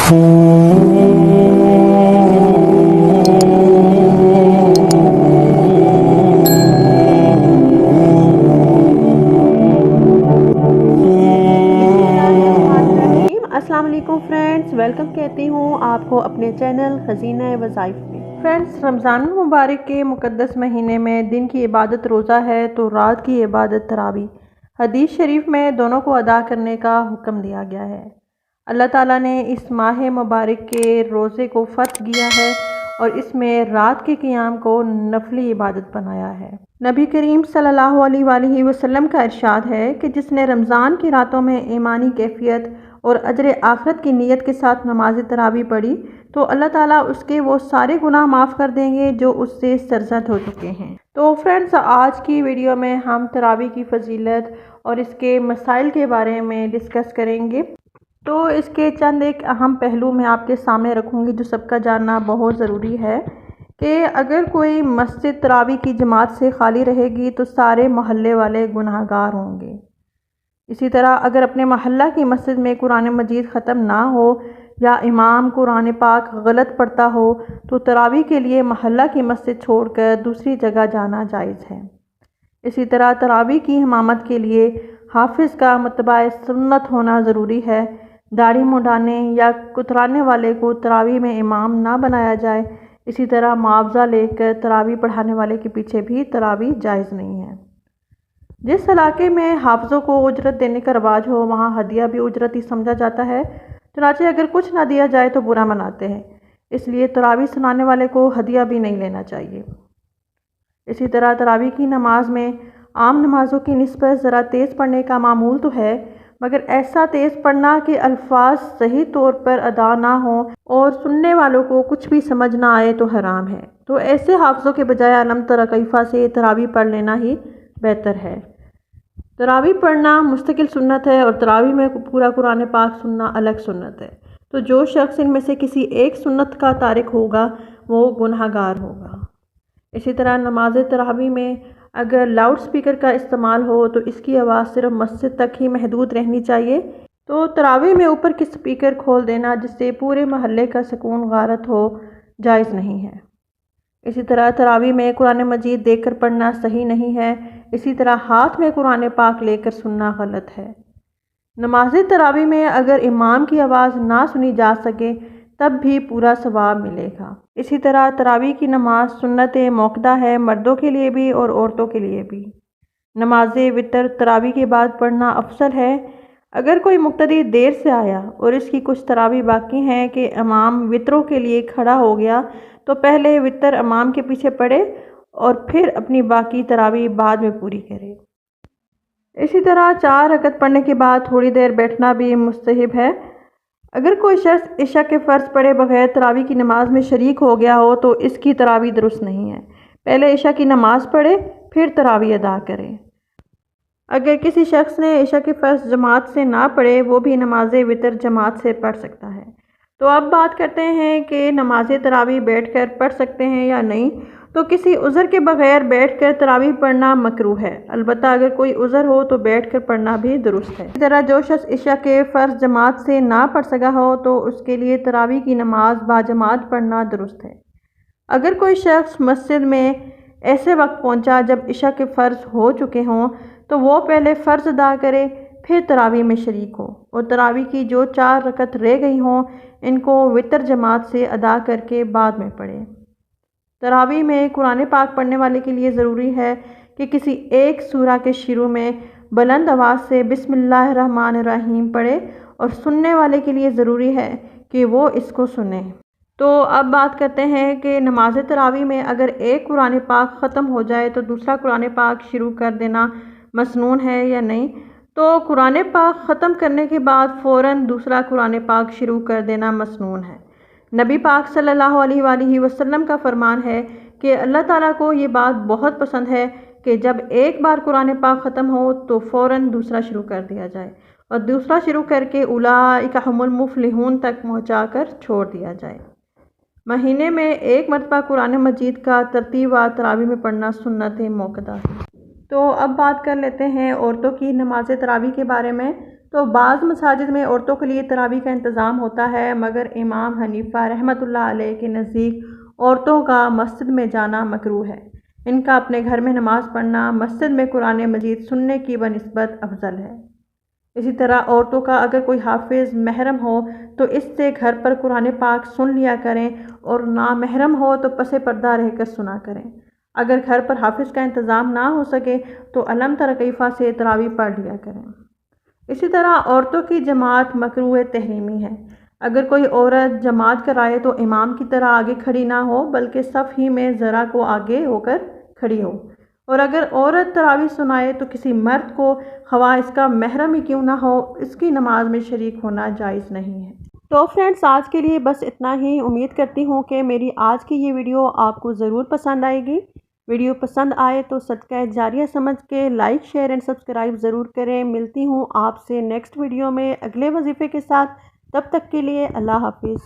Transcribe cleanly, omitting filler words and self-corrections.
السلام علیکم friends, welcome کہتی ہوں آپ کو اپنے چینل خزینہ وظائف میں۔ فرینڈز، رمضان المبارک کے مقدس مہینے میں دن کی عبادت روزہ ہے تو رات کی عبادت تراویح۔ حدیث شریف میں دونوں کو ادا کرنے کا حکم دیا گیا ہے۔ اللہ تعالیٰ نے اس ماہ مبارک کے روزے کو فرض کیا ہے اور اس میں رات کے قیام کو نفلی عبادت بنایا ہے۔ نبی کریم صلی اللہ علیہ وآلہ وسلم کا ارشاد ہے کہ جس نے رمضان کی راتوں میں ایمانی کیفیت اور اجر آخرت کی نیت کے ساتھ نماز تراویح پڑھی تو اللہ تعالیٰ اس کے وہ سارے گناہ معاف کر دیں گے جو اس سے سرزد ہو چکے ہیں۔ تو فرینڈز، آج کی ویڈیو میں ہم تراویح کی فضیلت اور اس کے مسائل کے بارے میں ڈسکس کریں گے۔ تو اس کے چند ایک اہم پہلو میں آپ کے سامنے رکھوں گی جو سب کا جاننا بہت ضروری ہے کہ اگر کوئی مسجد تراویح کی جماعت سے خالی رہے گی تو سارے محلے والے گناہ گار ہوں گے۔ اسی طرح اگر اپنے محلہ کی مسجد میں قرآن مجید ختم نہ ہو یا امام قرآن پاک غلط پڑھتا ہو تو تراویح کے لیے محلہ کی مسجد چھوڑ کر دوسری جگہ جانا جائز ہے۔ اسی طرح تراویح کی امامت کے لیے حافظ کا متبع سنت ہونا ضروری ہے۔ داڑھی منڈانے یا کترانے والے کو تراویح میں امام نہ بنایا جائے۔ اسی طرح معاوضہ لے کر تراویح پڑھانے والے کے پیچھے بھی تراویح جائز نہیں ہے۔ جس علاقے میں حافظوں کو اجرت دینے کا رواج ہو وہاں ہدیہ بھی اجرت ہی سمجھا جاتا ہے، چنانچہ اگر کچھ نہ دیا جائے تو برا مناتے ہیں، اس لیے تراویح سنانے والے کو ہدیہ بھی نہیں لینا چاہیے۔ اسی طرح تراویح کی نماز میں عام نمازوں کی نسبت ذرا تیز پڑھنے کا معمول تو ہے، مگر ایسا تیز پڑھنا کہ الفاظ صحیح طور پر ادا نہ ہوں اور سننے والوں کو کچھ بھی سمجھ نہ آئے تو حرام ہے۔ تو ایسے حافظوں کے بجائے الم تر کیف سے تراویح پڑھ لینا ہی بہتر ہے۔ تراویح پڑھنا مستقل سنت ہے اور تراویح میں پورا قرآن پاک سننا الگ سنت ہے۔ تو جو شخص ان میں سے کسی ایک سنت کا تارک ہوگا وہ گناہ گار ہوگا۔ اسی طرح نماز تراویح میں اگر لاؤڈ سپیکر کا استعمال ہو تو اس کی آواز صرف مسجد تک ہی محدود رہنی چاہیے۔ تو تراویح میں اوپر کی سپیکر کھول دینا جس سے پورے محلے کا سکون غارت ہو جائز نہیں ہے۔ اسی طرح تراویح میں قرآن مجید دیکھ کر پڑھنا صحیح نہیں ہے۔ اسی طرح ہاتھ میں قرآن پاک لے کر سننا غلط ہے۔ نماز تراویح میں اگر امام کی آواز نہ سنی جا سکے تب بھی پورا ثواب ملے گا۔ اسی طرح تراویح کی نماز سنت موقدہ ہے، مردوں کے لیے بھی اور عورتوں کے لیے بھی۔ نماز وتر تراویح کے بعد پڑھنا افضل ہے۔ اگر کوئی مقتدی دیر سے آیا اور اس کی کچھ تراویح باقی ہیں کہ امام وتروں کے لیے کھڑا ہو گیا تو پہلے وتر امام کے پیچھے پڑھے اور پھر اپنی باقی تراویح بعد میں پوری کرے۔ اسی طرح 4 رکعت پڑھنے کے بعد تھوڑی دیر بیٹھنا بھی مستحب ہے۔ اگر کوئی شخص عشاء کے فرض پڑھے بغیر تراویح کی نماز میں شریک ہو گیا ہو تو اس کی تراویح درست نہیں ہے۔ پہلے عشاء کی نماز پڑھے پھر تراویح ادا کرے۔ اگر کسی شخص نے عشاء کے فرض جماعت سے نہ پڑھے وہ بھی نماز وتر جماعت سے پڑھ سکتا ہے۔ تو اب بات کرتے ہیں کہ نماز تراویح بیٹھ کر پڑھ سکتے ہیں یا نہیں۔ تو کسی عذر کے بغیر بیٹھ کر تراویح پڑھنا مکروہ ہے، البتہ اگر کوئی عذر ہو تو بیٹھ کر پڑھنا بھی درست ہے۔ اسی طرح جو شخص عشاء کے فرض جماعت سے نہ پڑھ سکا ہو تو اس کے لیے تراویح کی نماز باجماعت پڑھنا درست ہے۔ اگر کوئی شخص مسجد میں ایسے وقت پہنچا جب عشاء کے فرض ہو چکے ہوں تو وہ پہلے فرض ادا کرے پھر تراویح میں شریک ہو اور تراویح کی جو 4 رکعت رہ گئی ہوں ان کو وتر جماعت سے ادا کر کے بعد میں پڑھے۔ تراویح میں قرآن پاک پڑھنے والے کے لیے ضروری ہے کہ کسی ایک سورہ کے شروع میں بلند آواز سے بسم اللہ الرحمن الرحیم پڑھے اور سننے والے کے لیے ضروری ہے کہ وہ اس کو سنے۔ تو اب بات کرتے ہیں کہ نماز تراویح میں اگر ایک قرآن پاک ختم ہو جائے تو دوسرا قرآن پاک شروع کر دینا مسنون ہے یا نہیں۔ تو قرآن پاک ختم کرنے کے بعد فوراً دوسرا قرآن پاک شروع کر دینا مسنون ہے۔ نبی پاک صلی اللہ علیہ وآلہ وسلم کا فرمان ہے کہ اللہ تعالیٰ کو یہ بات بہت پسند ہے کہ جب ایک بار قرآن پاک ختم ہو تو فوراً دوسرا شروع کر دیا جائے اور دوسرا شروع کر کے اولئک هم المفلحون تک پہنچا کر چھوڑ دیا جائے۔ مہینے میں ایک مرتبہ قرآن مجید کا ترتیب وار تراویح میں پڑھنا سنت موقدہ ہے۔ تو اب بات کر لیتے ہیں عورتوں کی نماز تراویح کے بارے میں۔ تو بعض مساجد میں عورتوں کے لیے تراویح کا انتظام ہوتا ہے، مگر امام حنیفہ رحمۃ اللہ علیہ کے نزدیک عورتوں کا مسجد میں جانا مکروہ ہے۔ ان کا اپنے گھر میں نماز پڑھنا مسجد میں قرآن مجید سننے کی بنسبت افضل ہے۔ اسی طرح عورتوں کا اگر کوئی حافظ محرم ہو تو اس سے گھر پر قرآن پاک سن لیا کریں، اور نامحرم ہو تو پس پردہ رہ کر سنا کریں۔ اگر گھر پر حافظ کا انتظام نہ ہو سکے تو علم تر کیفہ سے تراویح پڑھ لیا کریں۔ اسی طرح عورتوں کی جماعت مکروہ تحریمی ہے۔ اگر کوئی عورت جماعت کرائے تو امام کی طرح آگے کھڑی نہ ہو بلکہ صف ہی میں ذرا کو آگے ہو کر کھڑی ہو، اور اگر عورت تراویح سنائے تو کسی مرد کو خواہ اس کا محرم ہی کیوں نہ ہو اس کی نماز میں شریک ہونا جائز نہیں ہے۔ تو فرینڈز آج کے لیے بس اتنا ہی۔ امید کرتی ہوں کہ میری آج کی یہ ویڈیو آپ کو ضرور پسند آئے گی۔ ویڈیو پسند آئے تو صدقہ جاریہ سمجھ کے لائک شیئر اینڈ سبسکرائب ضرور کریں۔ ملتی ہوں آپ سے نیکسٹ ویڈیو میں اگلے وظیفے کے ساتھ، تب تک کے لیے اللہ حافظ۔